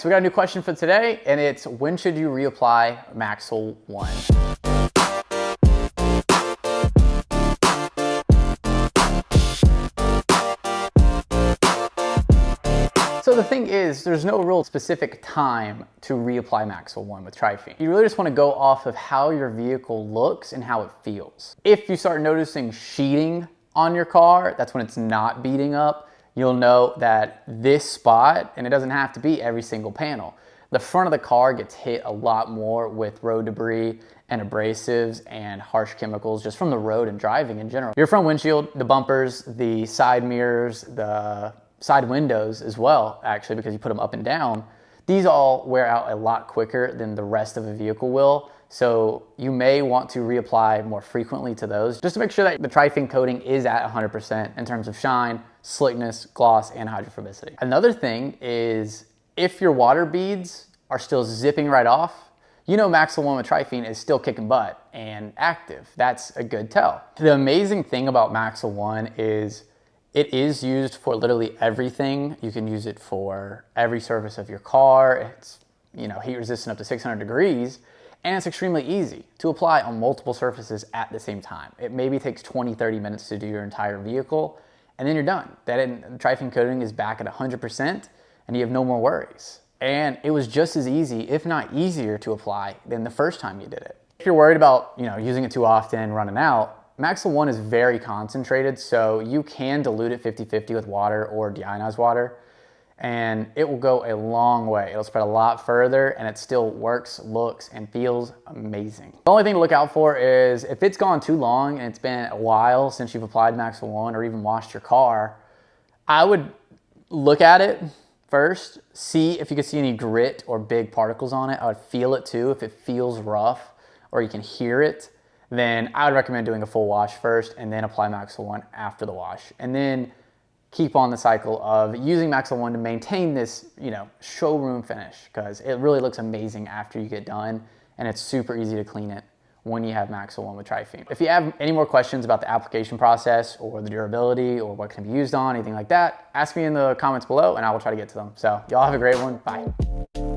So we got a new question for today, and it's when should you reapply MAXL ONE? So the thing is, there's no real specific time to reapply MAXL ONE with Triphene. You really just want to go off of how your vehicle looks and how it feels. If you start noticing sheeting on your car, that's when it's not beading up. You'll know that this spot, and it doesn't have to be every single panel, the front of the car gets hit a lot more with road debris and abrasives and harsh chemicals just from the road and driving in general. Your front windshield, the bumpers, the side mirrors, the side windows as well, actually, because you put them up and down, these all wear out a lot quicker than the rest of a vehicle will. So you may want to reapply more frequently to those just to make sure that the Triphene coating is at 100% in terms of shine, slickness, gloss, and hydrophobicity. Another thing is if your water beads are still zipping right off, you know MAXL ONE with Triphene is still kicking butt and active. That's a good tell. The amazing thing about MAXL ONE is it is used for literally everything. You can use it for every surface of your car. It's, you know, heat resistant up to 600 degrees, and it's extremely easy to apply on multiple surfaces at the same time. It maybe takes 20-30 minutes to do your entire vehicle, and then you're done. That Triphene coating is back at 100%, and you have no more worries. And it was just as easy, if not easier, to apply than the first time you did it. If you're worried about, you know, using it too often, running out, MAXL ONE is very concentrated, so you can dilute it 50-50 with water or deionized water, and it will go a long way. It'll spread a lot further, and it still works, looks, and feels amazing. The only thing to look out for is if it's gone too long and it's been a while since you've applied MAXL ONE or even washed your car, I would look at it first, see if you can see any grit or big particles on it. I would feel it too. If it feels rough or you can hear it, then I would recommend doing a full wash first and then apply MAXL ONE after the wash. And then keep on the cycle of using MAXL ONE to maintain this, you know, showroom finish, because it really looks amazing after you get done, and it's super easy to clean it when you have MAXL ONE with Triphene. If you have any more questions about the application process or the durability or what can be used on, anything like that, ask me in the comments below and I will try to get to them. So y'all have a great one. Bye.